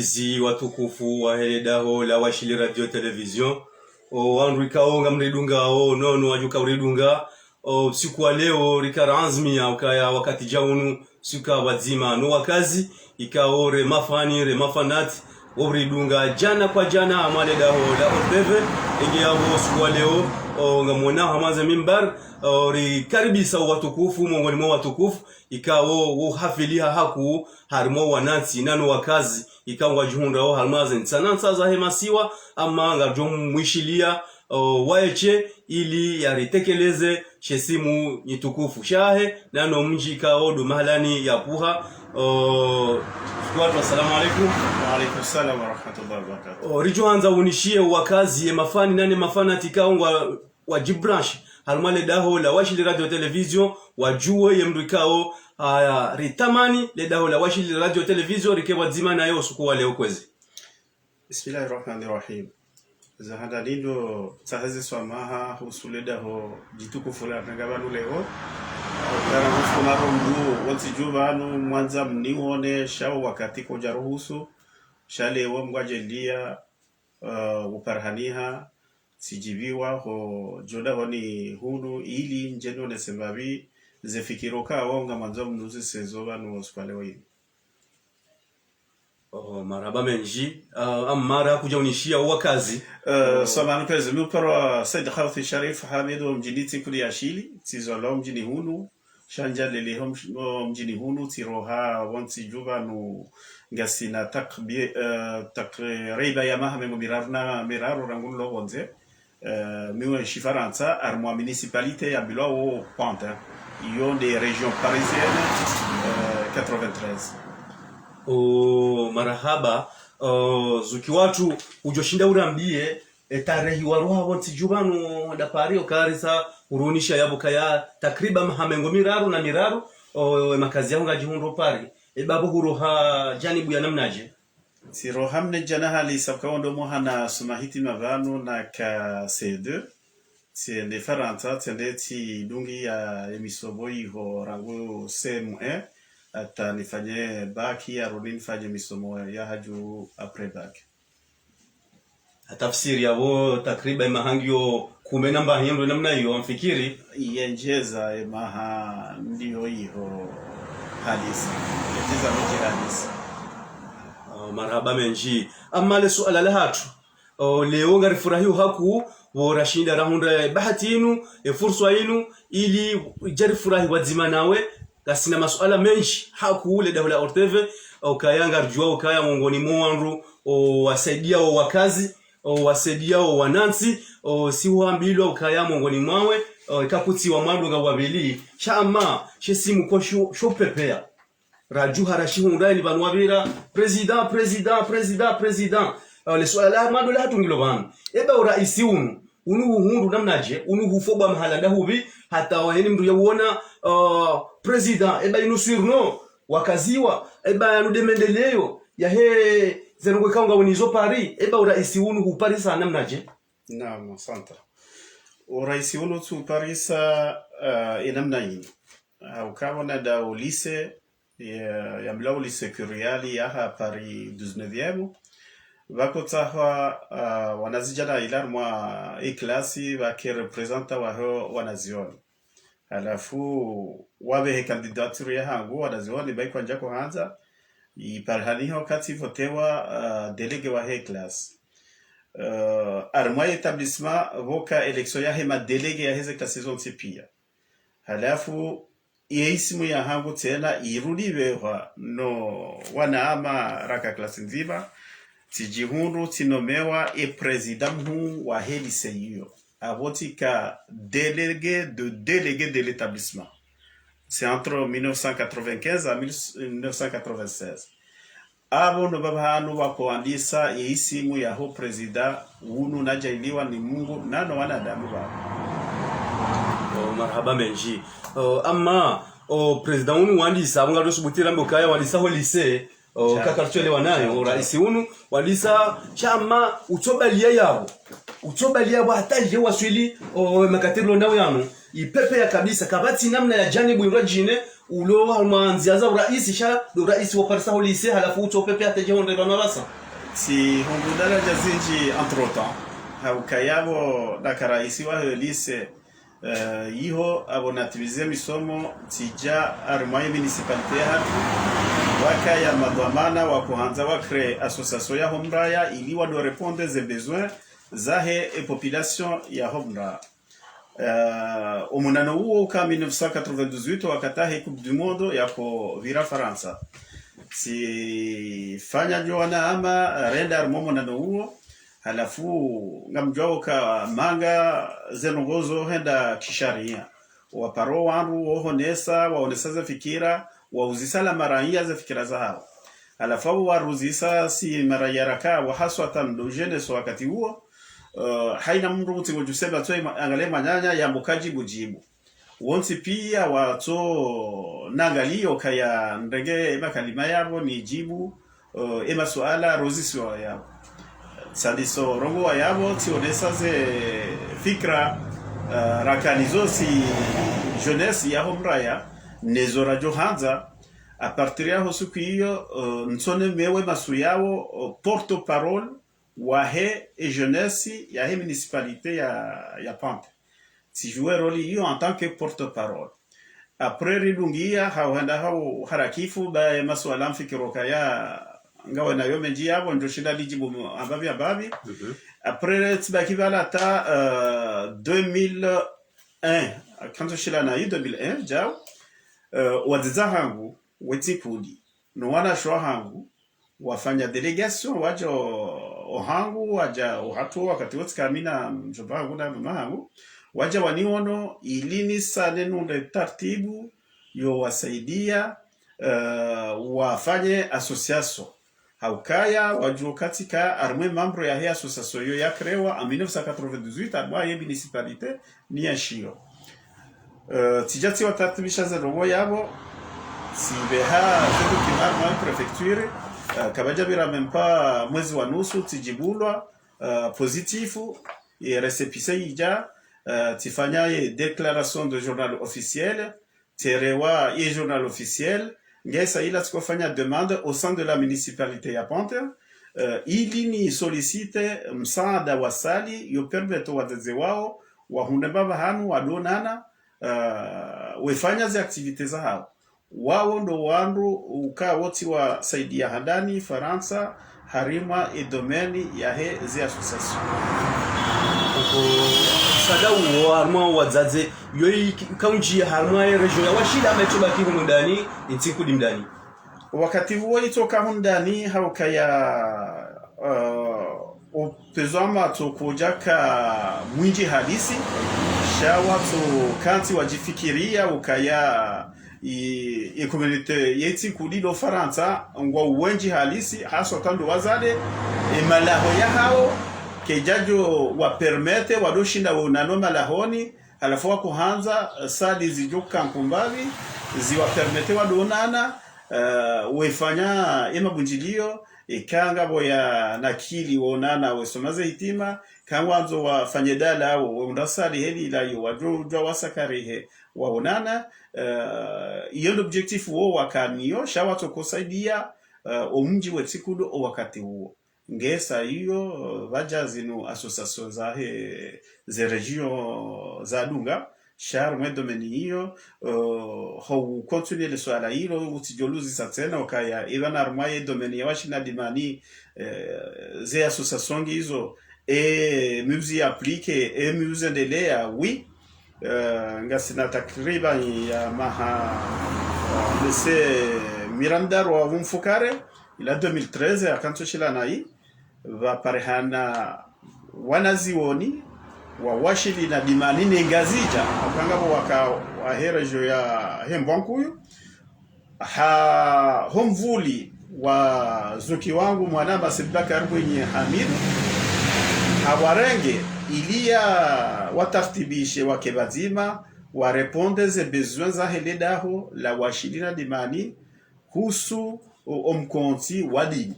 wasikilizi watukufu wa heledaho la washili radio television wandu ikaonga mridunga nono wajuka uridunga siku wa leo rikaranzmia ukaya wakati jaunu siku wazima no wakazi ikaore mafani re mafanati obridunga jana kwa jana amale daho la oteve ingiabo siku wa leo ngamona hamaze mimbar rikaribisa watukufu mongoni mwa watukufu ikawo hafiliha haku harimo wanansi nano wakazi ikawa juhunda ho harmaze nsanansa za hemasiwa ama ngajo mwishilia waeche ili yaritekeleze shesimu nyitukufu shahe nano mji kao do mahalani ya puha Swatu assalamu alaikum. Wa alaikum salam wa rahmatullahi wa barakatuh. Rijuanza unishie wakazi ye mafani nane mafana tikaongwa wa jibranch halmale daho la washili radio television wajue ye mrikao ritamani le daho la washili radio television rikewa dzima na yo suku wale ukwezi. Bismillahirrahmanirrahim. Zahanda lindo tsahazi swamaha husule daho jitukufu la ngabanu leo. Dara mfunaro mdu wansi jubanu mwanza mnione shao wakati koja ruhusu shale wa mgwajelia uparhaniha sijibiwa ho joda honi hunu ili njeno nesembabi zefikiroka wonga mwanza mnuzi sezoba no spale wa hivi. Marhaba menji amara kuja unishia wakazi samanu pezi mupara Said Khawfi Sharif Hamidu mjiniti kuli ashili tizolo mjini hunu shanja lele mjini hunu tiroha wansi juba no ngasina takriba ya mahame mirarna miraru rangulo wonze miwe shifaranza armo municipalité ya Bilao Pointe yon des régions parisiennes 93. Marahaba zuki watu ujoshinda urambie tarehi waruha wonsi jubanu da pari okarisa urunisha yabuka ya takriban mahamengo miraru na miraru makazi yangu ngajihundo pari babu huruha janibu ya namnaje siro hamne janaha li sabkaondo mohana sumahiti mavanu na ka C2 c'est des faranta tendeti dungi ya emisoboi ho rangu CM1 ata nifanye baki ya rudin fanye misomo ya haju après bac tafsiri yabo takriban mahangio kumbe namba hiyo namna hiyo amfikiri yenjeza maha ndio hiyo hadisi yenjeza mji hadisi. Marhaba menji amale suala la hatu leo ngari furahiu haku worashinda rahunda bahatinu fursa yenu ili jari furahi wazima nawe kasina masuala menshi haku ule dawla orteve ukayanga rjua ukaya mongoni mwanru wasaidia wakazi wasaidia wanansi si wambilo ukaya mongoni mwawe kakuti wa mwandu ngababili chama shesimu ko shopepea raju harashi hundani banwabira president le swala la madu la tungilo bana eba uraisi unu hundu namnaje unu hufoba mahala dahubi hata waheni mdu yauona president eba inusirno wakaziwa eba yanudemendeleo ya he zenugwe kaunga unizo pari eba uraisi unu huparisa namnaje. Naam, asante. Uraisi unu tu parisa inamna hii ukabona da ulise ya mla ulise kuriali ya Paris 19e vakotahwa wanazijana ilar mwa iklasi vake representa waho wanazioni alafu wabe candidature ya hangu wanazioni bai kwanja ko hanza iparhaniho kati votewa delege wa he class armwa etablissement voka election ya hema delege ya heze class saison tipia alafu yeisimu ya hangu tena irudiwewa no wanaama raka klasi nzima tijihundu tinomewa president hu wa helise hiyo avotika délégué de l'établissement. C'est entre 1995 à 1996. Abo no baba hanu wakoandisa yeisimu ya ho president unu najailiwa ni Mungu nano wanadamu ba. Marhaba menji amma president unu wandisa abunga dosubutira mbokaya walisa ho lycée kakarchele wanayo raisi unu walisa chama utobalia yabo hataje waswili makatiro ndawo yanu ipepe ya kabisa kabati namna ya janibu irajine ulo mwanziaza urais sha urais wa parsa holise halafu utopepe ataje honde banarasa si hongudala jazinji entre temps haukayabo dakaraisi wa holise yiho abonatibize misomo tija armoye municipalité hatu waka ya madhamana wa kuanza wa créer association ya Homraya ili wa doit répondre aux besoins zahe et population ya Homraya. Umunano huo uka 1998 wakatahe Coupe du Monde yako vira Faransa. Si fanya joana ama renda umunano huo halafu ngamjwa uka manga zenongozo henda kisharia. Waparo wangu wohonesa waonesa fikira wauzisala maraia za fikira zao. Halafu waruzisa si maraia raka wahaswa tando jeunesse wakati huo. Haina mndu utingo jusema tu angale manyanya ya mbukaji bujibu wonsi pia wato nangalio kaya ndege makalima yabo ni jibu ema suala roziswa yabo sadiso rongo wa yabo tionesa ze fikra rakanizo si jeunesse ya Homraya nezora johanza a partir ya hosuku hiyo nsone mewe masu yao porte parole wahe et jeunesse ya he municipalité ya Pampe si jouer rôle hiyo en tant que porte-parole après ridungia hawenda hao harakifu ba maswala mfikiroka ya ngawe nayo menji yabo ndio shinda lijibu ababi après tibaki bala ta 2001 quand shila na 2001 jao wadiza hangu wetikudi no wana shwa hangu wafanya delegation wajo ohangu waja ohatu wakati wote kamina mjomba wangu na mama wangu waja waniono ilini sane nunde tartibu yo wasaidia wafanye association haukaya waju katika arme membre ya hii association yo ya krewa en 1998 arme ya municipalité ni ya shio tijati watatibisha za rogo yabo sibeha zetu kimarma prefecture kabaja bira mempa mwezi wa nusu tijibulwa positifu et récépissé ija tifanya déclaration de journal officiel terewa et journal officiel ngesa ila tukofanya demande au sein de la municipalité ya Pante ili ni solicite msaada wasali yo permetto wadeze wao wahundeba bahanu wadonana wefanya za activités za hao wao ndo wandu uka woti wa saidia handani Faransa harima e domeni ya he zi association sadau wa harma wazaze yoi kaunji ya harma ya region ya washida ametoba kihu ndani intiku dimdani wakati huo itoka hundani haukaya upezama tukujaka mwinji halisi shawa tu kanti wajifikiria ukaya i communauté yeti kudilo Faransa ngwa uwenji halisi haswa tando wazade malaho ya hao kejajo wa permete wadoshinda unano malahoni halafu kuhanza sali zijuka nkumbavi ziwa permete wadonana wefanya emabunjilio ikanga boya nakili wonana wesomaze hitima kangwanzo wafanye dala undasali heli ilayo wajojwa wasakarehe waonana iyo objectif wo wakaniyo shawato kusaidia omji wetikudo wakati huo ngesa hiyo bajazi no association za he ze region za Dunga shar mwe domeni hiyo ho continue le swala hilo utijoluzi satena okaya even armaye domeni ya washina dimani ze association hizo muzi applique muzi endelea oui ngasina takriban ya maha mse Miranda wa Mfukare ila 2013 akantoshila nai vaparehana wanazioni wa washili na dimani ngazija akangabo waka waherejo ya hembwankuyu ha homvuli wa zuki wangu mwanamba Sidbakar kwenye Hamidu hawarenge ilia watartibishe wakebazima wareponde ze besoins za heledaho la washilina dimani kusu omkonti wadini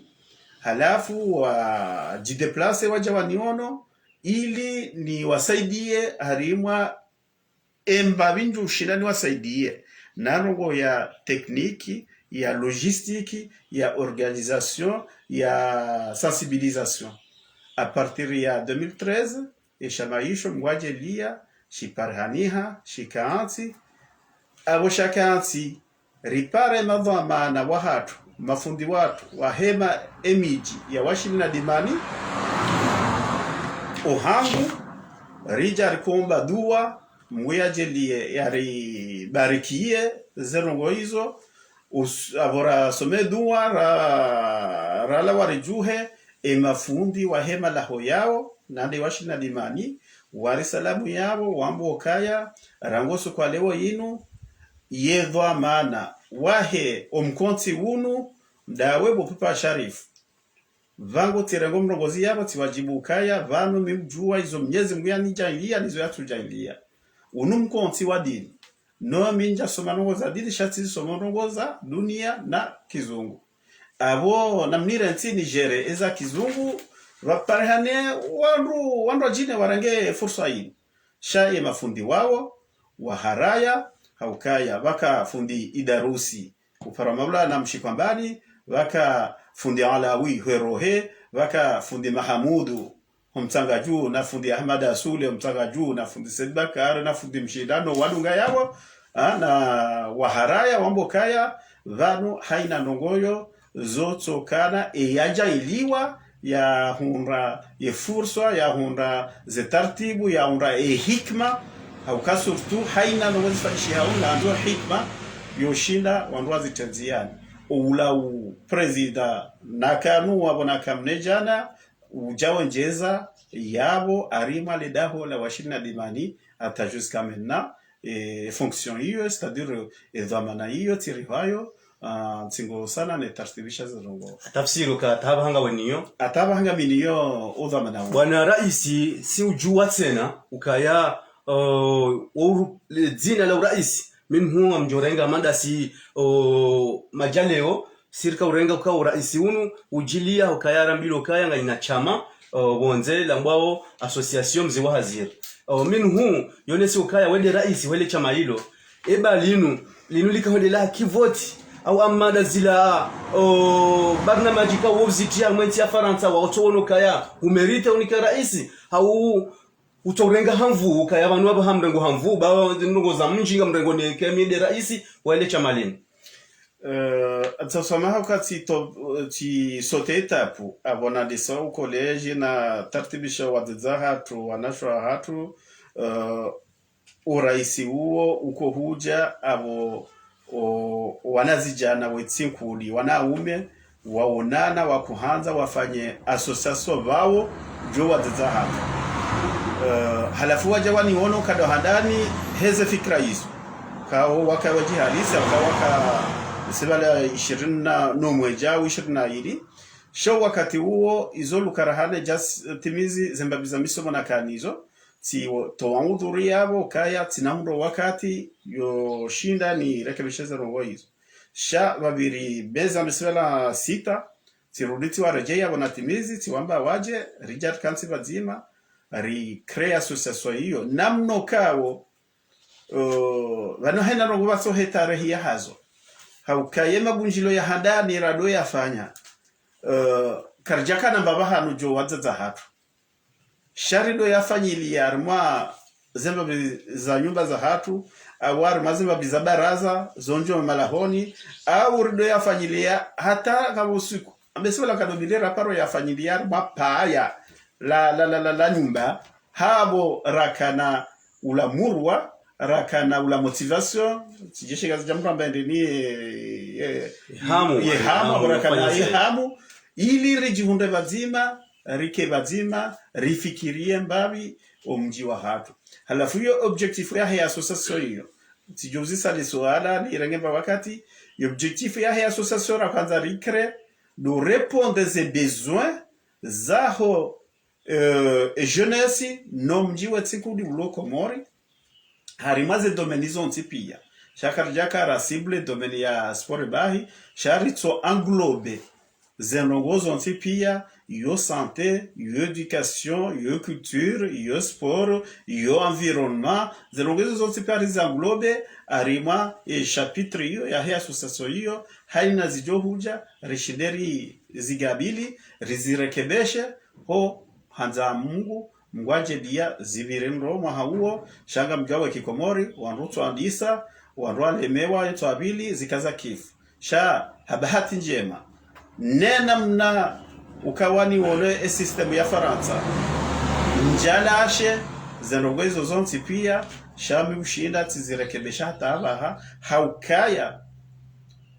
halafu wajideplace waja waniono ili ni wasaidie harimwa embabinju shirani wasaidie narongo ya tekniki ya logistique ya organisation ya sensibilisation a partir ya 2013 ishamaisho mwaje lia shiparhaniha shikaanti abo shakanti ripare madhamana wahatu mafundi watu wahema emiji ya washini na dimani ohangu rija rikomba dua mwiajelie yari barikie zerongo hizo abora some dua rala warijuhe mafundi wahema laho yao nande washini na dimani wari salamu yao wambo kaya rangoso kwa leo yinu yedwa mana wahe omkonti unu dawe bopipa sharifu vango tirengo mrongozi yabo tiwajibu kaya vanu mimjua izo mnyezi mwya nijailia nizo yatu jailia unu mkonti wa dini no minja somanongoza dini shati somanongoza dunia na kizungu abo namnire nti nigere eza kizungu vaparehane wandu jine warange fursa hii shaye mafundi wao waharaya haukaya waka fundi idarusi kupara mabla na mshikwambani waka fundi alawi herohe waka fundi mahamudu mtanga juu na fundi ahmad asule mtanga juu na fundi sedbakar na fundi mshindano wadunga yao na waharaya wambokaya vanu haina nongoyo zotokana yaja iliwa ya hunra ye fursa ya hunra ze tartibu ya hunra hikma hauka surtu haina nongozi faishi hauna ndo hikma yoshinda wanduazi tenziani ulau prezida nakanu wabona kamnejana ujawa njeza yabo arima ledaho la washina dimani ata jusqu'à maintenant fonction hiyo c'est-à-dire dhamana hiyo tirihayo tingo sana ne tartibisha zirongo tafsiri ka tabahanga weniyo atabahanga miniyo udhamana bwana raisi si ujua tena ukaya jina la uraisi minhu mjorenga manda si majaleo sirka urenga kwa uraisi unu ujilia ukayara mbilo kaya nga ina chama bonze lambwao association mziwa hazir minhu yonesi ukaya wende raisi wele chama hilo eba linu likahode la kivoti au amada zila barnamaji ka wobzitia mwenti ya Faransa wa otono kaya umerite unika raisi au utorenga hamvu ukaya banu aba hamrengo hamvu ba ndongo za mjinga mrengo ne kemide raisi wale chamalini atsosoma wakati ti sote etapu abona desa au college na tartibisha wadza hatu wanashwa hatu uraisi huo uko huja abo wanazijana wetsinkuli wanaume waonana wakuhanza wafanye association wao jo wadza hatu halafu wajawani wono kado handani heze fikra hizo kao wakawaji halisi waka sibala 20 no mweja 22 sho wakati huo izo lukarahane jas timizi zembabiza misomo na kanizo ti to wangudhuri yabo kaya tinamundo wakati yo shinda ni rekebisheze rongo hizo sha babiri beza misibala 6 tiruditi wa rejea wanatimizi tiwamba waje Richard Kansi bazima recrea association hiyo namno kawo vano hena rongo baso hetare ya hazo haukaye mabunjilo ya handani rado yafanya karjaka na baba hanu jo wadza hatu sharido yafanyilia arma zemba za nyumba za hatu awar mazimba bizabaraza zonjo malahoni au rido yafanyilia hata kama usiku amesema kadobilera paro yafanyilia arma paya la nyumba habo rakana ulamurwa rakana ula motivation tijeshe kazi jambo ambaye ni hamu rakana hamu ili rijihunde bazima rike bazima rifikirie mbabi omji wa hatu halafu hiyo objective ya association hiyo tijozisa le swala ni rengemba wakati objectif ya association ra kwanza ricre do répondre des besoins zaho jeunesse nomji wetsikudi ulokomori harimaze domenizo ntipia shakarjaka ra cible domeni ya sport bahi sharitso englobe zenongozo nti pia yo santé, yo education, yo culture, yo sport, yo environnement, zenongozo zonti pia rizanglobe arima chapitre hiyo ya hii association hiyo haina zijo huja rishideri zigabili rizirekebeshe ho hanza Mungu mgwaje dia ziviremro mwa hauo shanga mgawe kikomori wanrutu andisa wanrualemewa yetu abili zikaza kifu sha habahati njema nena mna ukawani wole system ya Faransa njalashe zenongozo zonti pia shami ushinda tizirekebesha hata haukaya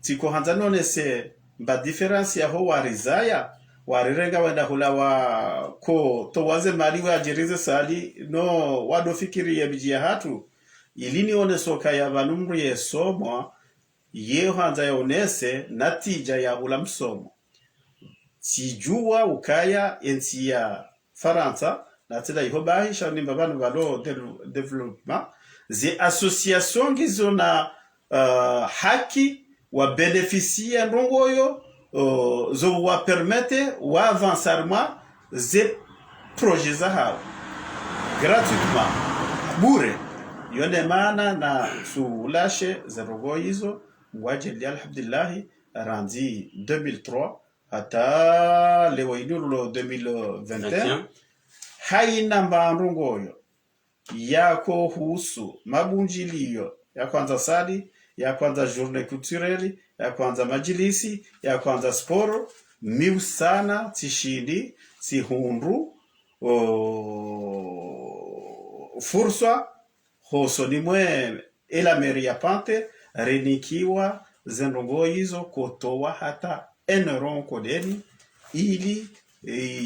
tiko hanza none se mba difference ya ho warizaya warirenga wenda hula wa ko to waze mali wa jirize sali no wado fikiri ya bijia hatu ilini one soka ya vanumru ye somo ye hanza ya onese natija ya hula msomo tijua ukaya ensi ya Faransa na tida ihobahi shani mbabanu valo development zi association gizo na haki wa beneficia ndongoyo zo wa permete wa avançarement ze projets za hao gratuitement bure yone maana na sulashe za rogo hizo mwajeli alhamdulillah randi 2003 hata leo inulo 2021 haina mbandongoyo yako husu mabunjilio ya kwanza sadi ya kwanza journée culturelle ya kwanza majilisi ya kwanza sporo miu sana tishindi tihundu fursa hoso nimwe ela meria pante renikiwa zenongo hizo kotoa hata enron kodeni ili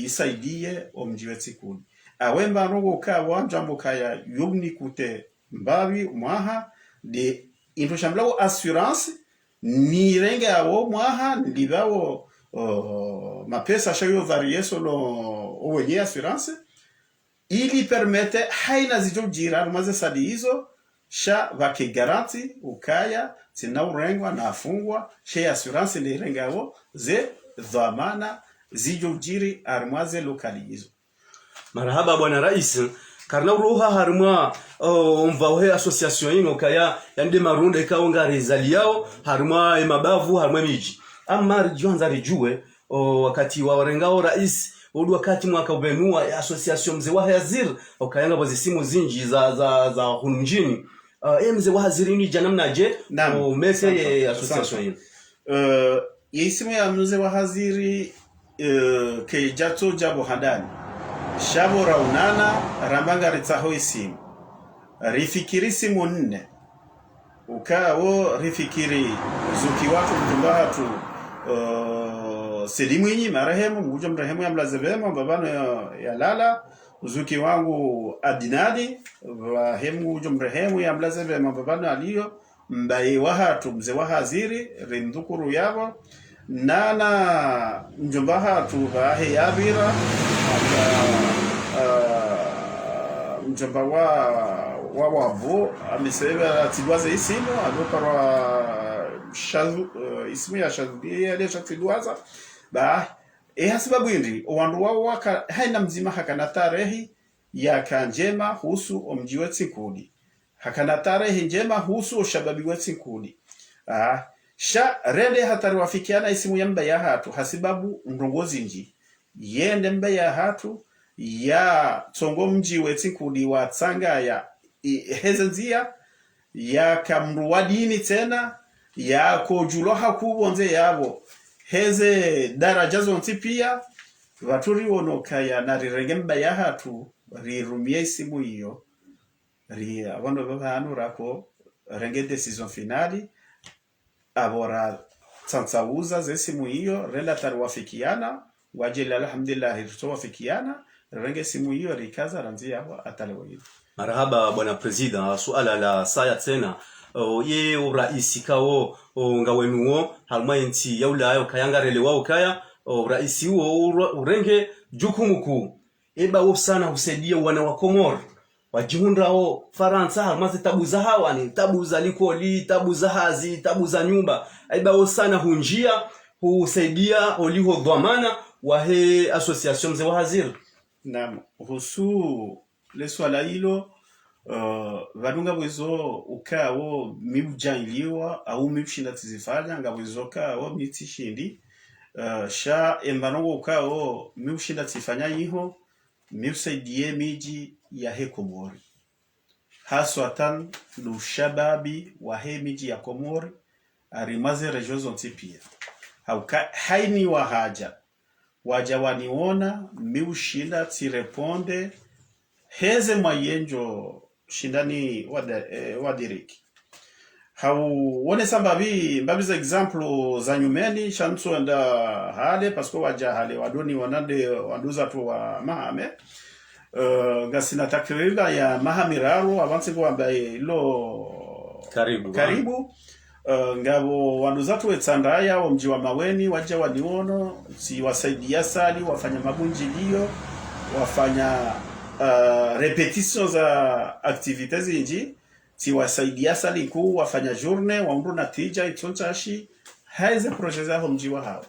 isaidie omjiweti kuni awemba rongo kawa jambo kaya yumni kute mbawi mwaha de intoshamblawo assurance ni renga awo mwaha ndibawo mapesa shayo varie solo owenye assurance ili permete haina zijojira maze sadi hizo sha vake garanti ukaya tina urengwa na afungwa she assurance ni renga awo ze dhamana zijojiri armaze lokali hizo. Marhaba bwana rais karna uruha harma mvawe association ino kaya yande marunda ikaonga rezali yao harma mabavu harma miji amma jonza rijue wakati wa warengao rais udu wakati mwaka ubenua ya association mzee wa hazir okayanga bozi simu zinji za hunjini mzee wa hazir ni janamna je mese association ino yisimu ya mzee wa haziri ke jato jabo hadani shabo raunana rambanga ritaho isimu rifikiri simu nne ukao rifikiri zuki watu mjumba hatu selimu inyi marehemu mgujo mrehemu ya mlazebema babano ya lala zuki wangu adinadi wahemu mgujo mrehemu ya mlazebema babano aliyo mbaye wahatu mze wahaziri rindukuru yabo nana mjumba hatu wahe yabira mjomba wa wabo amesema tidwaza isimu adokarwa shazu isimu ya shazu ya tidwaza ba hasibabu indi wandu wao haina mzima hakana tarehi ya kanjema husu omjiwetsi kudi hakana tarehi njema husu oshababi wetsi kudi sha rende hatari wafikiana isimu ya mbaya hatu hasibabu ndongozi nji yende mbaya hatu ya tsongo mji wetsi kudi wa tsanga ya hezenzia ya kamruwadini tena ya kojulo hakubonze yabo heze daraja zonti pia vaturi wonoka ya narirengemba ya hatu rirumie isimu hiyo ri abondo babanu rako renge decision finali abora tsansauza zesimu hiyo relatar wafikiana wajela alhamdulillah tuwafikiana renge simu hiyo rikaza ranzi yao atalewa hiyo. Marhaba bwana president suala la saya tena ye uraisi kao ngawenuo halmainti ya ulayo kayanga relewa ukaya uraisi huo urenge jukumu kuu eba wo sana husaidia wana wa Komoro wajihundao Faransa halmazi tabu za hawa ni tabu za likoli tabu za hazi tabu za nyumba eba wo sana hunjia husaidia oliho dhamana wa he association mzee wa hazir. Naam, husu le swala hilo vadunga bwezo ukawo mibujaniliwa au mibushinda tizifanya ngabwezo kawo mitishindi sha embanongo ukawo mibushinda tifanya yiho mibusaidie miji ya he Komori haswatan lushababi wa he miji ya Komori arimaze region zonti pia haini wa haja waja waniona miushinda tireponde heze mayenjo shindani wadiriki wone sambabi mbabi za example za nyumeni shantu anda hale pasko waja hale wadoni wanande wanduza tu wa mahame ngasina takriba ya mahamiraro avansi kwa ambaye lo karibu ngabo wanduza tu etsandaya wa mji wa Maweni waja waniono si wasaidia sali wafanya mabunjilio wafanya repetition za activities inji si wasaidia sali kuu wafanya journée waundu na tija itonchashi haize projet za mji wa hao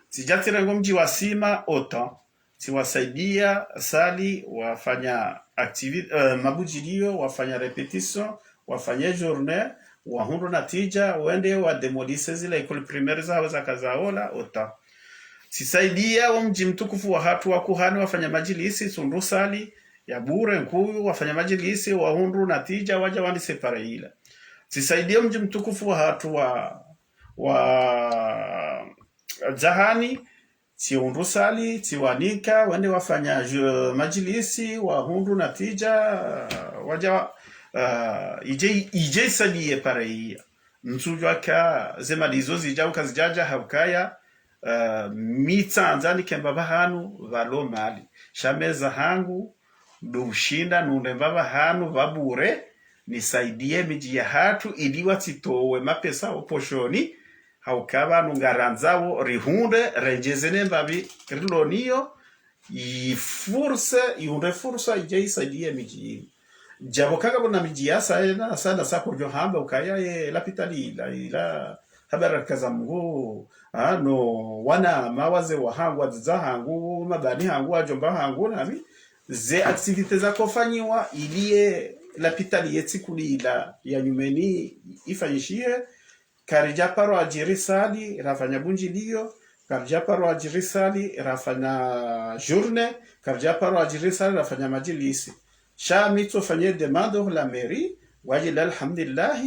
sijatira mji wa Sima autant si wasaidia sali wafanya activity mabunjilio wafanya repetition wafanya journée waundu na tija wende wa demolise zile école primaire zao za kazaola autant sisaidia wa mji mtukufu wa hatu wa kuhani wafanya majilisi sundu sali ya bure nkuyu wafanya majilisi wa hundu na tija waja wani separe ila sisaidia mji mtukufu wa hatu wa zahani si hundu sali si wanika wende wafanya majilisi wa hundu na tija waja ije saliye pare ila msujwa ka zemalizo zijau kazijaja haukaya mitsanzani kemba hanu valo mali shameza hangu dushinda nundemba hanu vabure nisaidie miji ya hatu iliwa titowe mapesa oposhoni haukaba nungaranzawo rihunde rejezene mbabi riloniyo yunde fursa ije isaidie miji jabo kaga bona miji ya sana sako jo hamba ukaya lapitali ila habara kaza mungu no wana mawaze wa hangu za hangu mabani hangu ajomba hangu nami ze activities za kufanywa ilie lapitali yetikulila ya nyumeni ifanyishie karija paro ajirisali rafanya bunjilio karija paro ajirisali rafanya journée karija paro ajirisali rafanya majilisi sha mito fanye demande la mairie wajila alhamdulillah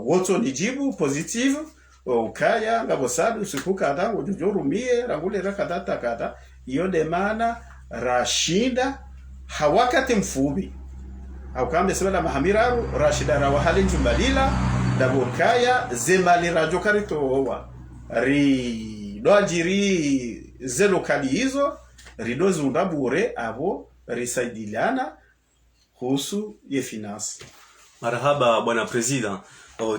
woto nijibu positive ukaya ngabosadu usiku kada ujurumie rangule rakadata kada iyo demana rashinda hawakati mfubi haukambe sebala mahamiraru rashida rawahali njumbalila dabukaya zemali rajokarito owa ri doajiri ze lokali hizo rido zundabure abo risaidiliana husu ye finance. Marhaba bwana president.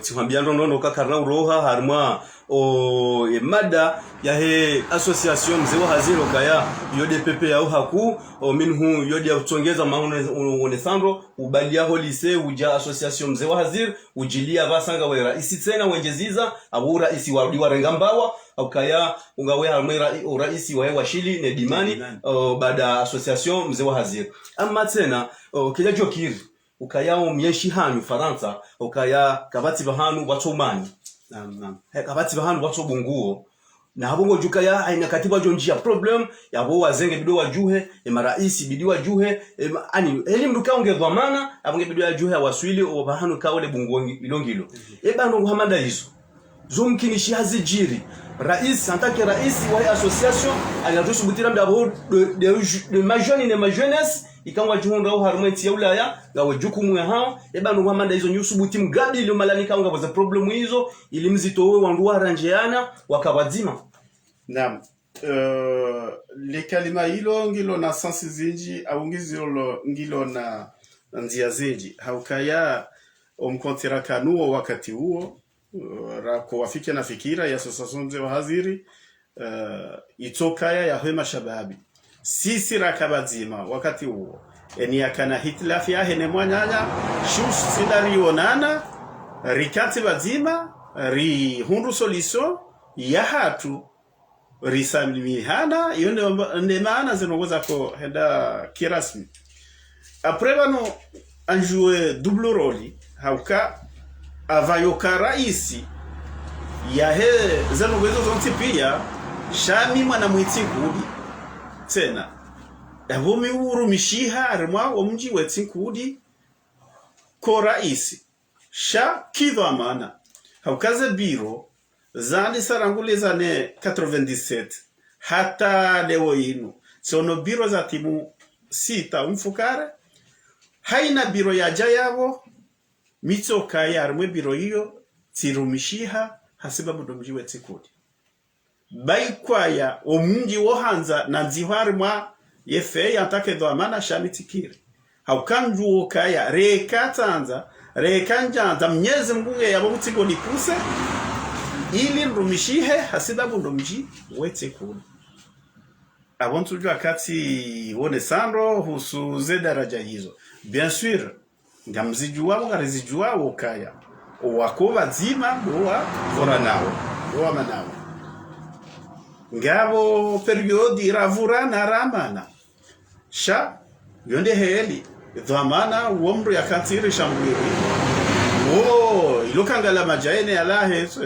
Tikwambia ndondo kakarna uroha harma mada ya he association mzee wa haziro kaya yode pepe ya uhaku minhu yode ya utongeza maone sandro ubalia ho lycée uja association mzee wa hazir ujilia vasanga wa rais tena wenjeziza abura isi warudi warengambawa ukaya ungawe harma rais wa washili ne dimani baada association mzee wa hazir amma tena kijajo kiri ukaya myeshi hanu Faransa ukaya kabati bahanu watomani kabati bahanu watobunguo na habongo jukaya aina katiba jonjia problem yabo wazenge bido wajuhe maraisi bido wajuhe ani elimu dukaonge dhamana abonge bido wajuhe waswili obahanu kaole bunguo bilongilo bando muhamada hizo zomkinishi hazijiri rais antake rais wa association anatosubutira ndabo de majoni ne majeunesse ikangwa juhunda au harumenti ya ulaya ngawe jukumu ya hao bando muhamada hizo nyusubuti mgabi ile malanika ngabo za problem hizo ili mzitowe wandu waranjeana wakabadzima. Naam, le kalima hilo ngilo na sensi zinji au ngilo na nzia zinji haukaya omkontira kanuo wakati huo rako wafike na fikira ya association mzee wa haziri itokaya ya hema shababi sisi rakabadzima wakati huo eni akana hitlafi ya hene mwanyanya shus sidari onana rikati badzima ri hundu solution ya hatu risamimi hana iyo ne maana zinongoza ko henda kirasmi après bano anjouer double rôle hauka avayoka raisi ya he zinongozo zonti pia shami mwana mwitinkudi tena avomi urumishiha armwa omji wetinkudi ko raisi sha kidwa maana haukaze biro zani sarangule zane 97 hata leo inu sono biro za timu sita umfukare haina biro ya jayavo mitsoka ya armwe biro hiyo tirumishiha hasiba mudomji wetikudi baikwaya omungi wohanza na nzihwari mwa yefe yantake do amana shamitikire haukanjuo kaya reka tanza reka njanza mnyezi mbuge yabo mutigo nikuse ili nrumishihe hasiba mundomji wetikudi abontu jua kati wone sandro husu ze daraja hizo bien sûr ngamzijua ngarizijua wokaya wakoba zima boa fora nawo boa manawo ngabo periodi ravura na ramana sha yonde heli dhamana uomru ya katiri shambwiri ilokangala majaene alahe so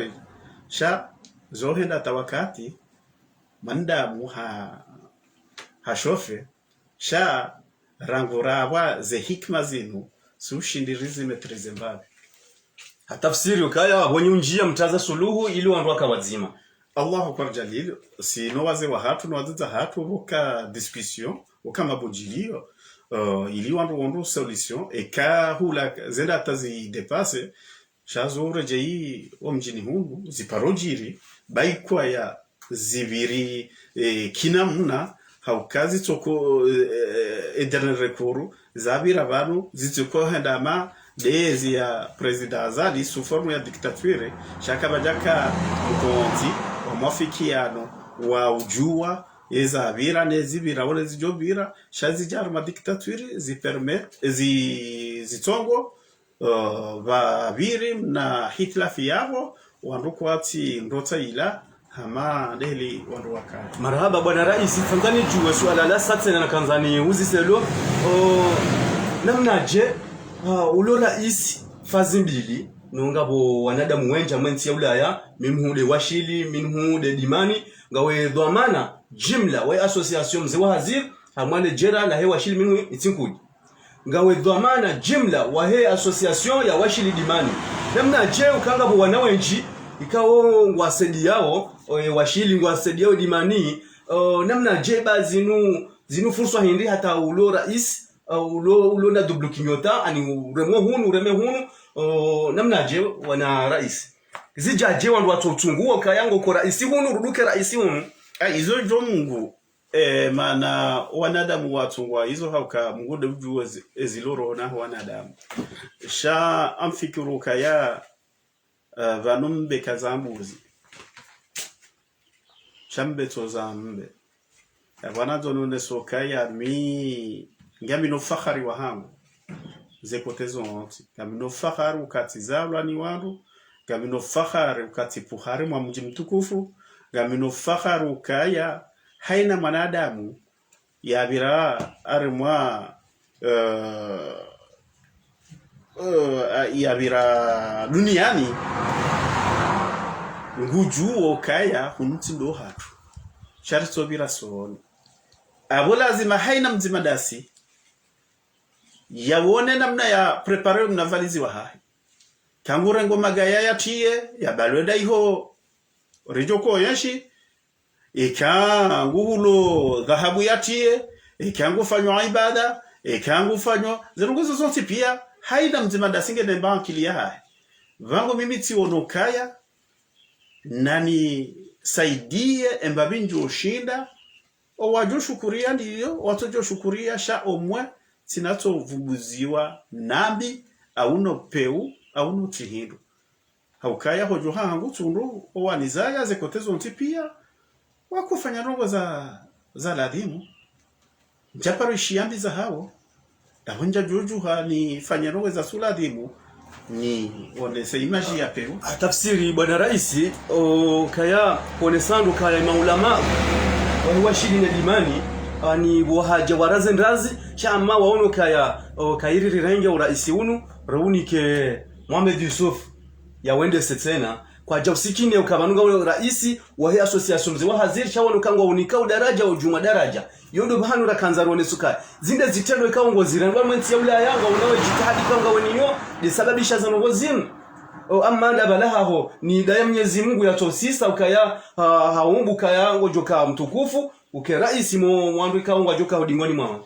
sha zohenda tawakati mandamu hashofe sha rangurawa ze hikma zinu sushindirizi metrize mbabe hatafsiri ukaya wenye njia mtaza suluhu ili wandu wakawazima Allahu akbar jalil si no waze wa hatu no waza hatu boka discussion boka mabujilio ili wandu solution eka hula zenda tazi depase shazo rejei omjini hunu ziparojiri baikwa ya ziviri kinamuna haukazi toko ederne rekuru zabira banu zitoko hendama dezi ya president Azali sous forme ya dictature shaka bajaka ukonti wa mafikiano wa ujua ezabira nezibira wale zijobira shazijar ma dictature zipermet zitongo babiri na hitlafi yabo wandukwati ndota ila hama deli wandu wakati marhaba bwana rais Tanzania juwe swala la satena na Tanzania uziselo namnaje ulo rais fazi mbili nongabo wanadamu wenja mwenzi ya Ulaya minhude washili minhude dimani ngawe dhamana jimla we association mze wa hazir hamane jera la he washili minhu itinkudi ngawe dhamana jimla wa he association ya washili dimani namnaje ukangabo wanawenji ikawo ngwasedi yao washili ngwasedi yao dimani namna jeba zinu fursa hindi hata ulo rais ulo na double kinyota ani ureme hunu namna je wana rais zijaje wandu watotungua kayango ko rais hunu ruduke rais hunu izo jomungu mana wanadamu watungwa hizo hauka mungude ujua eziloro na wanadamu sha amfikiru kaya vanumbe kazambuzi chambe tozambe wanazo nune sokaya mi ngami no fakhari wa hangu zekotezo onti ngami no fakhari ukati zabla ni wandu ngami no fakhari ukati puhari mwa mji mtukufu ngami no fakhari ukaya haina mwanadamu yabira armwa yabira duniani nguju okaya huntindo hatu sharto bira son abo lazima haina mzima dasi yawone namna ya prepare mna valizi wa hai kangure ngoma gaya ya tie ya balweda iho rejoko yashi nguhulo dhahabu ya tie fanywa ibada fanywa zirunguzo zote pia haina mzima dasi ngene banki ya hai vango mimi tionokaya nani saidie embabinjo ushinda owajoshukuria ndiyo watojoshukuria sha omwe tinato vubuziwa nambi auno peu auno tihindu haukaya hojo hangu tundu owanizaya zekotezo ntipia wakufanya rongo za ladhimu japaro shiambi za hao dawanja joju ni fanya rongo za suladhimu ni onese image ya Peru tafsiri bwana rais kaya konesando kaya maulama washili na dimani ani wahaja waraze ndazi chama waono kaya kairiri renge uraisi unu rauni ke Mohamed Yusuf ya wende setena kwa jausikine ukabanunga ule raisi wa hii association mzee wa haziri chawono kangwa unikau daraja ujuma daraja yondo bahano la kanzarone suka zinde zitendo ikawa ngo zirangwa mwenti ya ule yanga unawe jitihadi kanga weninyo disababisha zanogozimu amma dabalaha ho ni daya Mwenyezi Mungu ya tosisa ukaya haumbu kaya ngojoka mtukufu uke raisi mwandu ikawa ngojoka hodingoni mwa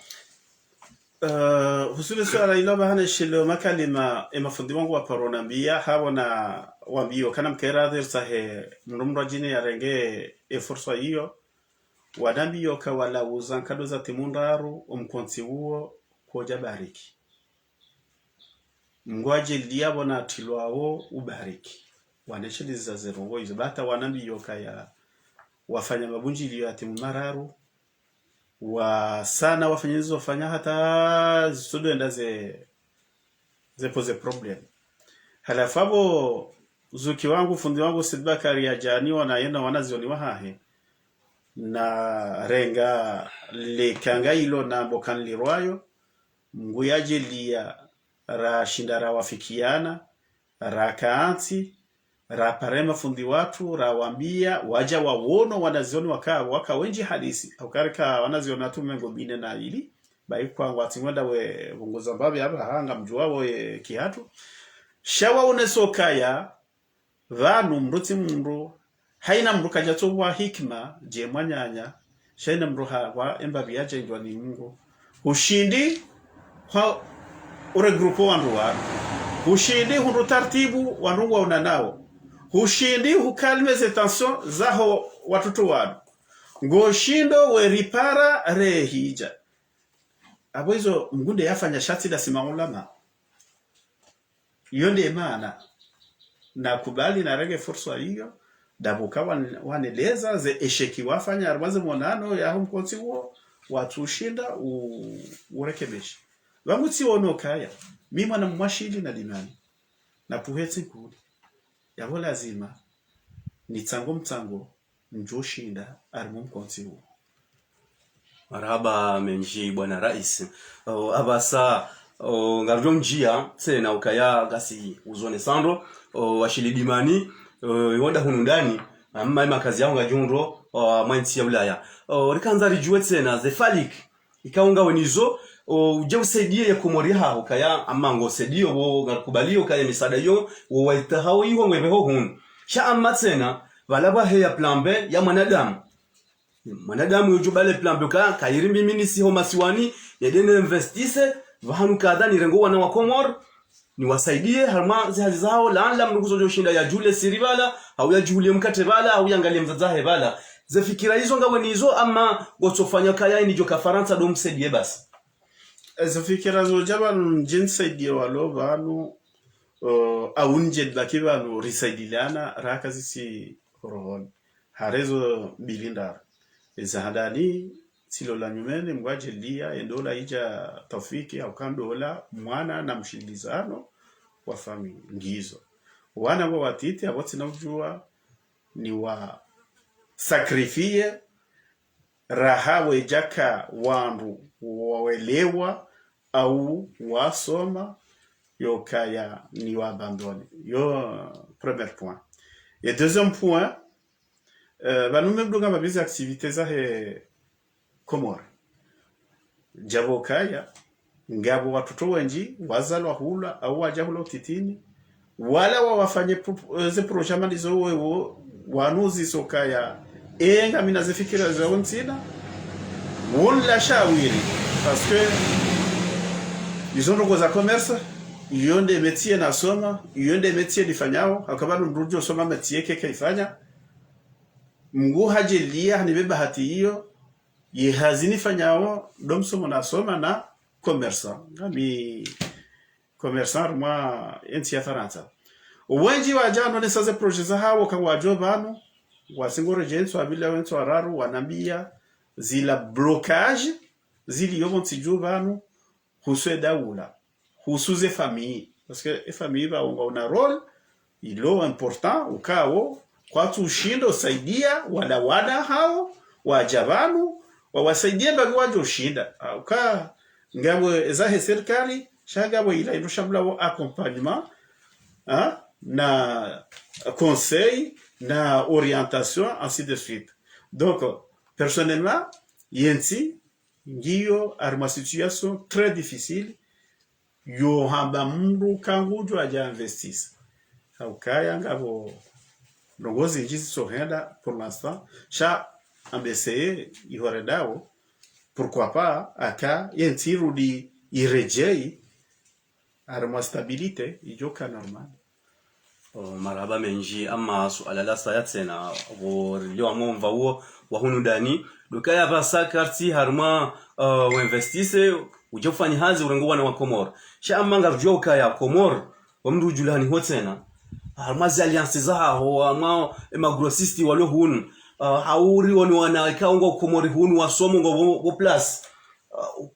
husule swala ilo bahana shilo makalima emafundi wangu wa parona mbia habona wambio kana mkera sahe mnumro jini ya renge fursa hiyo wadambiyo ka wala uzankado za timundaru umkonsi huo koja bariki mgwaje liabona tilwao ubariki waneshiliza zero hizo bata wanambiyo kaya wafanya mabunji liyo ya timumararu wa sana wafanyizo wafanya hata zisudu enda ze pose problem halafabo zuki wangu fundi wangu Sidbakari ya jani wanaenda wanazioni wahahe na renga le kanga ilo na bokan lirwayo mguyaje liya ra shindara wafikiana ra kaanti ra parema fundi watu ra wambia waja wawono wanazioni waka wenji hadisi aukarika wanaziona tu mengo bine na ili bai kwa watingwenda we bunguza mbabi haba hanga mjuwao kiatu shawa unesokaya vanu mruti mru haina mruka jato wa hikma je mwanyanya shaina mruha wa embabi yaje njwa ni Mungu ushindi kwa ure grupo wandu wa ushindi hundu tartibu wandu wa unanao ushindi hukalme ze tension zaho watoto wadu ngoshindo we ripara rehija abo hizo mgunde yafanya shati la simaulama yonde maana na kubali na rege fursa hiyo dabuka waneleza ze esheki wafanya arbaze monano ya mkonsi huo watu ushinda urekebeshi bamuti wono kaya mimi na mwashili na dimani na puhetse kuli yabo lazima ni mtango njoshinda armu mkonsi huo marhaba menji bwana rais abasa ngarjo njia tena ukaya gasi uzone sando washilidimani yoda hunundani amma makazi yangu gajundo mwanti ya Ulaya rikanza rijuwe tena zefalik ikaunga wenizo uje usaidie ya kumoriha ukaya amango sedio wo gakubalio kaya misada yo wo waita hao yiho ngwebeho hun sha amma tena balaba he ya plan B ya mwanadamu yujubale plan B ka kairimbi mini si homasiwani yedene investise vahanu kadha ni rengo wana wa Komor ni wasaidie harma zihazi zao laanla mnukuzo joshinda ya Jule Siribala au ya Jule Mkatebala au yangalie mzazahe bala zefikira hizo ngawe ni hizo ama gotofanya kaya ni joka Faransa do msaidie basi zefikira zo jaba jinsaidie walo banu au nje bakiba no risaidilana rakazi si rohoni harezo bilinda ezahadani silo la nyumene mwaje lia endola ija tafiki au kandola mwana na mshindizano wa familia ngizo wana wa watiti aboti na ujua ni wa sakrifie rahawe jaka wandu wawelewa au wasoma yokaya ni wa abandonne yo premier point et deuxième point nous même donc babizi activités za he Komori jabokaya ngabo watoto wenji wazalwa hula au wajahula utitini wala wafanye ze projama lizo wewe wanuzi sokaya enga mina zifikira za wontina wala shawiri parce que ils ont roza commerce yonde métier na soma yonde métier difanyao akabado ndujo soma métier keke ifanya mgu hajilia ni beba hati hiyo ye hazini fanyao domsomo na soma na commerçant ngami commerçant mwa enti ya Faransa wenji wajano ne saze projet za hawo kwa wajobano wasingore jenso abila wenso araru wanambia zila blocage zili yobo ntijubano huswe daula husuze famille parce que famille va una role ilo important ukao kwa tushindo usaidia wana hao wajabanu wawasaidia bagi waje ushinda uka ngabo za serikali shagabo ila irushabla accompagnement na conseil na orientation ainsi de suite. Donc personnellement yenti ngiyo arma situation très difficile yo hamba mru kangujo aja investisa ukaya ngabo longozi njisi sohenda pour l'instant cha ambese ihoredao pourquoi pas aka yenti rudi irejei arma stabilité ijoka normal. Marhaba menji ama suala la sayatsena wo leo amomva wo wa hunu dani dokaya basa karti harma investise uje kufanya hazi urengo wana wa Komoro sha amanga joka ya Komoro wamndu julani hotsena harma za alliance za ho ama grossisti walo hunu hauri woni wana kaongo Komoro hunu wasomo ngo plus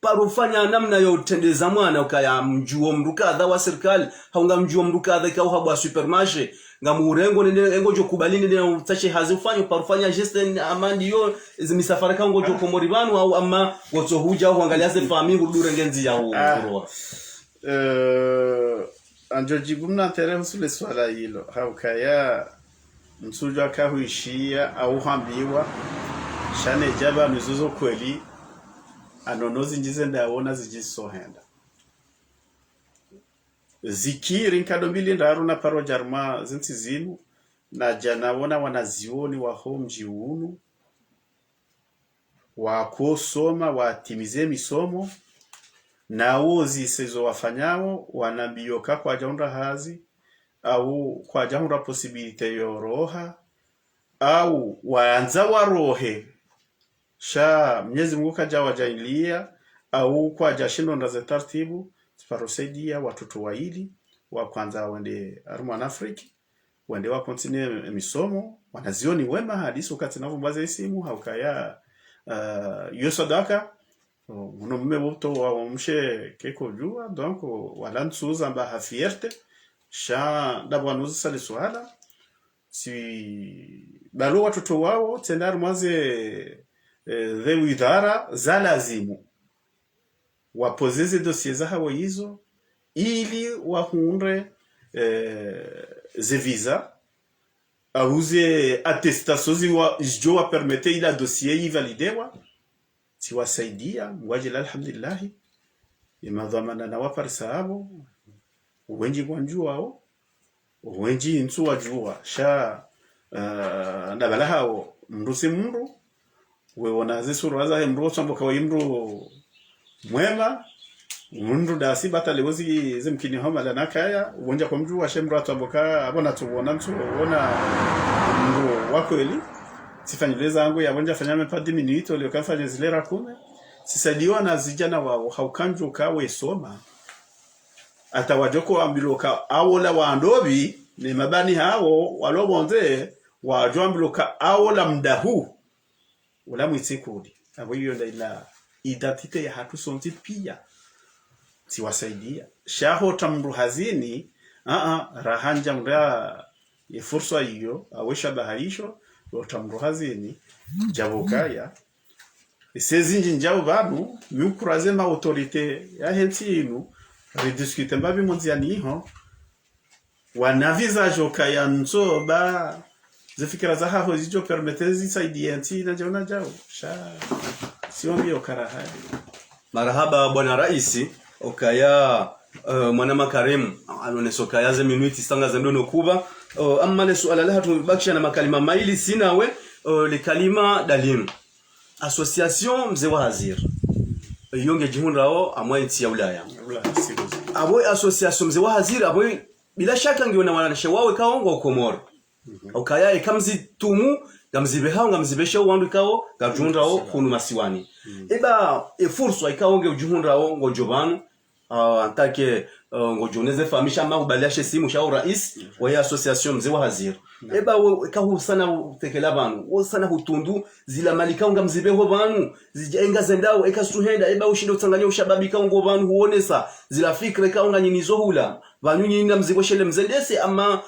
parufanya namna yo tendeza mwana ukaya mjuo mrukadha wa serikali haunga mjuo mrukadha ka uhabwa supermarché ngamurengo nene engo jo kubalini nene utache hazifanya parufanya geste amandi yo zimisafara ka ngo jo Komoribanu au ama woto huja au angalia ze famille hudure ngenzi ya uroa anjo jibumna tere msule swala hilo haukaya msuja ka huishia au hambiwa shane jaba mizuzo kweli anonozi njize ndaona zijisohenda zikiri nkadombili ndaruna paro jarma zinti zinu na janawona wanazioni wa homji unu wakosoma watimize misomo na wozi sezo wafanyao wanambiyoka kwa jaunda hazi au kwa jaunda posibilite yoroha au waanza warohe sha Mwenyezi Mungu kaja wajailia au kwa jashindo ndaze taratibu parosaidia watoto waili wa kwanza wende Arman Africa wende wa continue misomo wanazioni wema hadisu wakati navumbaza isimu haukaya yo sadaka uno mume woto wa mshe keko jua donc wala nsuza mba hafierte sha dabwanuzi sali swala si balo watoto wao tendar mwaze dhewidhara za lazimu wapozeze dossier za hawa hizo ili wahunre ze visa auze attestations wa jo permete ila dossier yi validewa si wasaidia mwajila alhamdulillah imadhamana na waparisabo wengi kwanjua hao wengi ntu wajua sha ndabala hao mrusi mru weona zisuru za mru samboka wa imru mwema mundu dasi batale wozi zimkini homa la nakaya wonja kwa mjua shemru atamboka abona tuona mtu ona mru wako eli sifanyileza yangu ya wonja fanyame pa 10 minutes ile kafanya zile rakume sisadiwa na zijana wao haukanju kawe soma atawajoko ambiloka awola wandobi ni mabani hao walobonze wajombiloka awola mdahu wala mwitikudi abo hiyo ndio identite ya hatu sonti pia si wasaidia shaho tamru hazini rahanja mda ya fursa hiyo awesha bahaisho tamru hazini jabokaya sezinji njao banu mukuraze ma autorite ya hentinu rediscuter mbabi monziani ho wanaviza jokaya nzoba zifikira za haho zijo permetezi saidienti na jona jao sha siombi okaraha. Marhaba bwana raisi okaya mwana makarimu anoneso kaya ze minuti sanga za ndono kuba amma le suala la tumebakisha na makalima maili sinawe le kalima dalim association mzee wa hazir yonge jihunrao amwa nti ya Ulaya abo association mzee wa hazir abo bila shaka ngiona wanashe wawe kaongo Komoro okaya ikamzi tumu gamzibe hao ngamzibesha wandu kao gajundrao kunu masiwani eba furso ikaonge ujihundrao ngojobanu antake ngojoneze famisha ma ubaliashe simu sha rais wa association mzee wa hazir eba kahu sana tekela banu wo sana hutundu zila malika ngamzibe ho banu zijenga zendao ekasuhenda eba ushindo tsanganya ushababika ngo banu huonesa zila fikre kaunga nyinizo hula vanyunyi na mzigo shele mzendese ama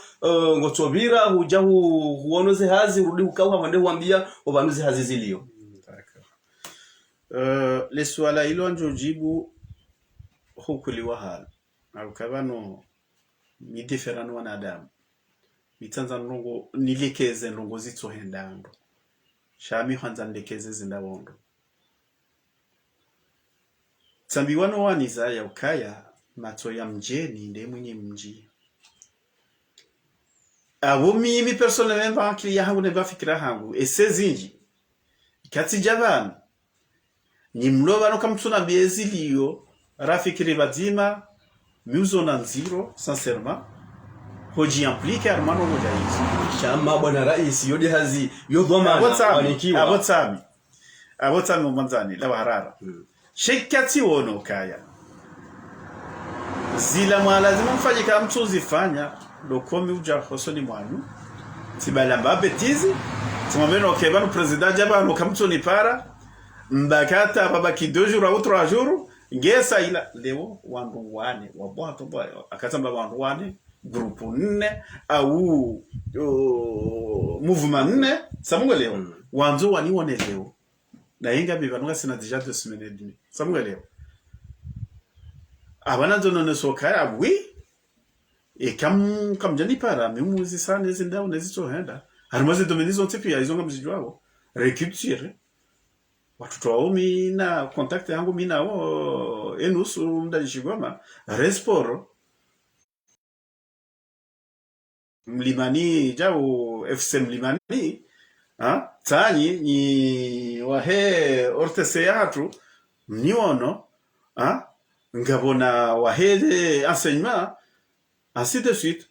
ngotobira huja huonoze hazi rudi ukau havande huambia obanuze hazi zilio. Le swala ilo njojibu hukuliwa hal au kabano ni diferano wanadamu mitanza nrongo nilikeze nrongo zitso hendando shami kwanza ndekeze zindawondo tsambiwano waniza ya ukaya mato ya mjeni nde mwenye mji abo mimi personnellement bakili ya hangu ne bafikira hangu esezinji ikati jabana ni mloba no kamtuna biezi liyo rafikiri badima muzo na nziro sincèrement hoji implique armano moja hizi shama bwana rais yodi hazi yodhoma wanikiwa abotami mwanzani la harara shekati wono kaya zila mwalazima mfanye kama mtu zifanya dokomi uja hosoni mwanyu tibala mbabetizi tumameno kebano president jaba no kamtu ni para mbakata babaki 2 jours ou 3 jours ngesa ila leo wandu wane wabwato bwa akatamba wandu wane groupe 4 au mouvement 4 samunga leo wanzo wani wone leo na inga bibanuka sina déjà 2 semaines et demie samunga leo abana zono ne sokaya oui et kam jani para mimuzi sana zinda unazito henda harmaze domenizo tipi ya izonga mzijwao recupture watoto wao mina contact yangu mina wao enusu mdajishigoma resporo mlimani jao FC mlimani tani ni wahe ortese yatu mniono ngabona wahede enseignement ainsi de suite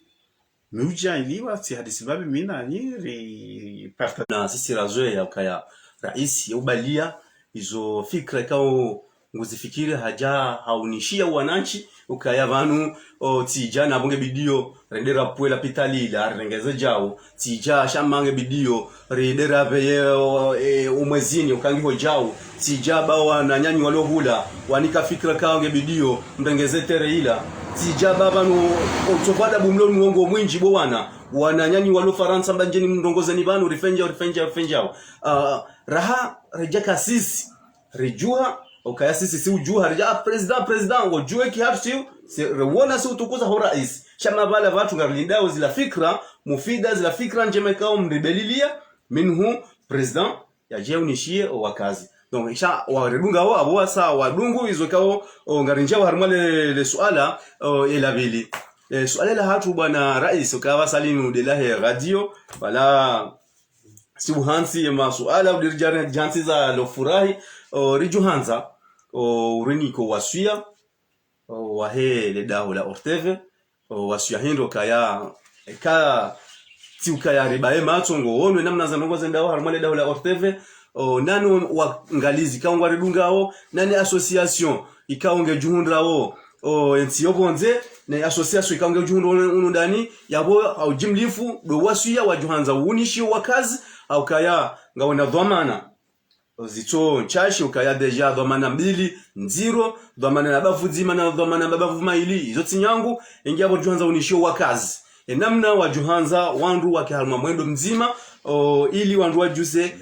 muja iliwa si hadisi babi mina ni parta na sisi razoe ya ukaya rais ubalia hizo fikra kao nguzifikiri haja haunishia wananchi ukaya vanu tija na bonge bidio rendera puela pitali la rengeze jao tija shamange bidio rendera veye umwezini ukangi hojao tija bawa na nyanyi walohula wanika fikra kaange bidio mrengeze tere ila tija baba no utobada bumlo nuongo mwinji bo wana nyanyi walo Faransa mbanjeni mndongozeni banu rifenja raha rejaka sisi rejua ukaya sisi si ujua reja president ujue ki hatu si rewona si utukuza ho rais shama bala watu ngarindao zila fikra mufida zila fikra njemekao mribelilia minhu president ya jeunishie wakazi donc isha waredunga wao abo sa wadungu izokao ngarinjao harmale le suala elabili suala la hatu bwana rais ukawa salinu de la radio wala sibuhansi masuala udirjana jansi za lofurahi rijuhanza uriniko waswia wahe le daho la orteve waswia hindo kaya tiukaya ribae matongo onwe namna za nongoza ndaho harmale daho la orteve nani wangalizi kaungwa ridungao nani association ikaunge juhundrao ensiyobonze ne association ikaunge juhundro unundani yabo au jimlifu do waswia wajuhanza unishi wakazi au kaya ngawona dhamana zito chashi ukaya deja dhamana 2 nziro dhamana na bafu zima na dhamana babavu maili hizo tinyangu ingiabo juhanza unishio wakazi namna wajuhanza wandu wakihalma mwendo mzima ili wandu wajuse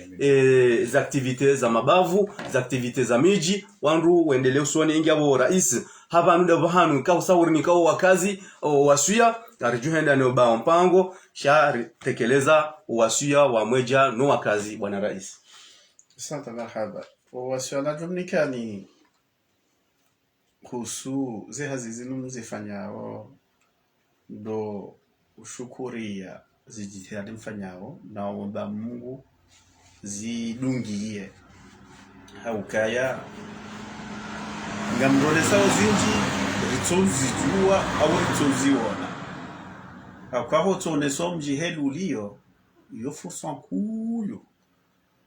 za activities za mabavu za activities za miji wandu waendelee usoni ingiabo rais hapa nuda bahanu ka usawuri nikao wakazi waswia arijuhenda ne ba mpango sha tekeleza waswia wa mweja no wakazi bwana rais. Asante marhaba. Waswia na jumnika ni kuhusu zihazi zinu zifanyao do ushukuria zijitihadi mfanyao na omba Mungu zidungie haukaya ngamrole sawo zinji ritozijua au ritoziona akaho tone somji helulio yo fursa nkuyo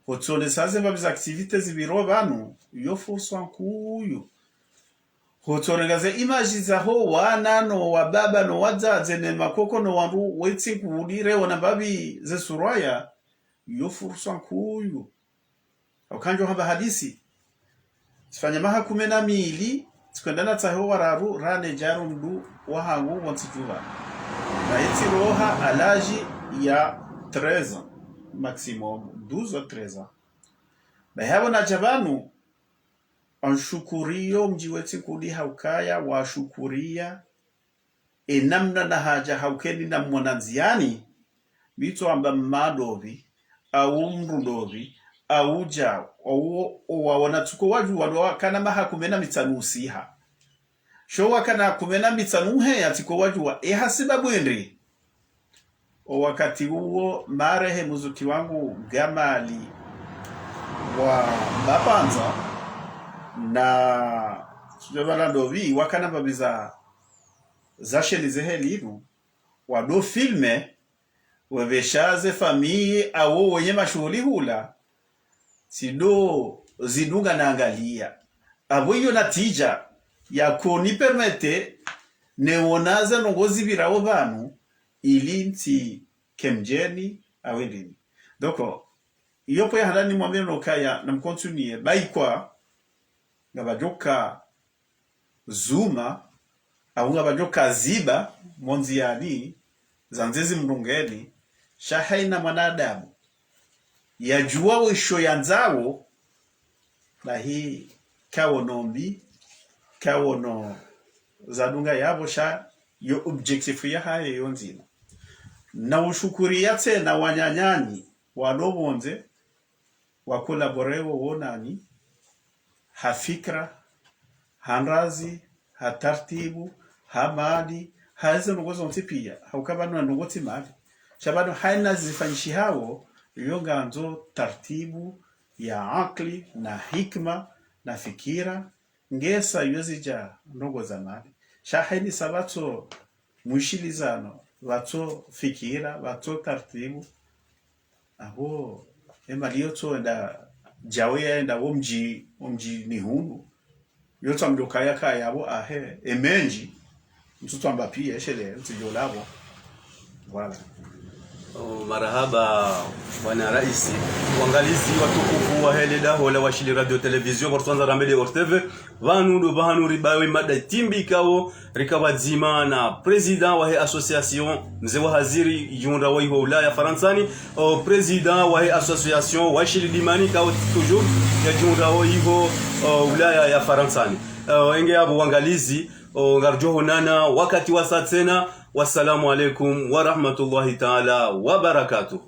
hotone saze babiza activities zibiro banu yo fursa nkuyo hotoregaze imaji zaho wana no wababa no wazaze ne makoko no wandu wetsi kuudire wana babi ze suraya yo fursa nkuyo ukanjo haba hadisi sifanya maha 12 tukendana taho wararu rane jaru mdu wahangu wonsijuva na iti roha alaji ya 13 maximum 12 13 na habo na jabanu anshukurio mji wetu kudi haukaya washukuria enamna na haja haukeni na mwananziani mito amba madovi au mrudovi au jao au wanatuko waju wadwa kana maha kumena mitanusiha showa kana kumena mitanuhe atiko waju wa ehasiba bwendri o wakati huo marehe muzuki wangu Gamali wa Bapanza na sujabala dovi wakana babiza zasheli zeheli hivu wado filme weveshaze famii au wenye mashughuli hula sido zidunga na angalia abo hiyo natija ya koni permete neonaza nongozi birao banu ili nti kemjeni awendini doko iyo po ya halani mwambia nokaya na mkontunie baikwa ngabajoka zuma au ngabajoka ziba monziani zanzizi mrungeni shahaina mwanadamu yajua wisho yanzao na hii kawonombi kawono zadunga yabo sha yo objective ya haye yonzina na ushukuria tena wanyanyani walobonze wakolaborewo wonani hafikra hanrazi hatartibu hamadi haze ngozo ntipia haukabano ndongoti mali shabano haina zifanyishi hao yonganzo tartibu ya akli na hikma na fikira ngesa yozija ndogo za mali shahini sabato mwishilizano wato fikira wato tartibu abo emaliyo to enda jawe enda womji ni hunu yoto mdokaya kaya abo ahe emenji mtoto ambapia eshele mtijolabo wala. Marahaba bwana rais, uangalizi watukufu wa Heleda hola washili radio television bortwanza ramede orteve vanudo bahanu ribawe mada timbi kao rikabadzima na president wa he association mzee wa haziri yunda wa Ulaya Faransani o president wa he association washili dimani kao toujours ya yunda wa Ulaya ya Faransani enge abo uangalizi ngarjoho nana wakati wa saa tena. Wassalamu alaikum wa rahmatullahi ta'ala wa barakatuh.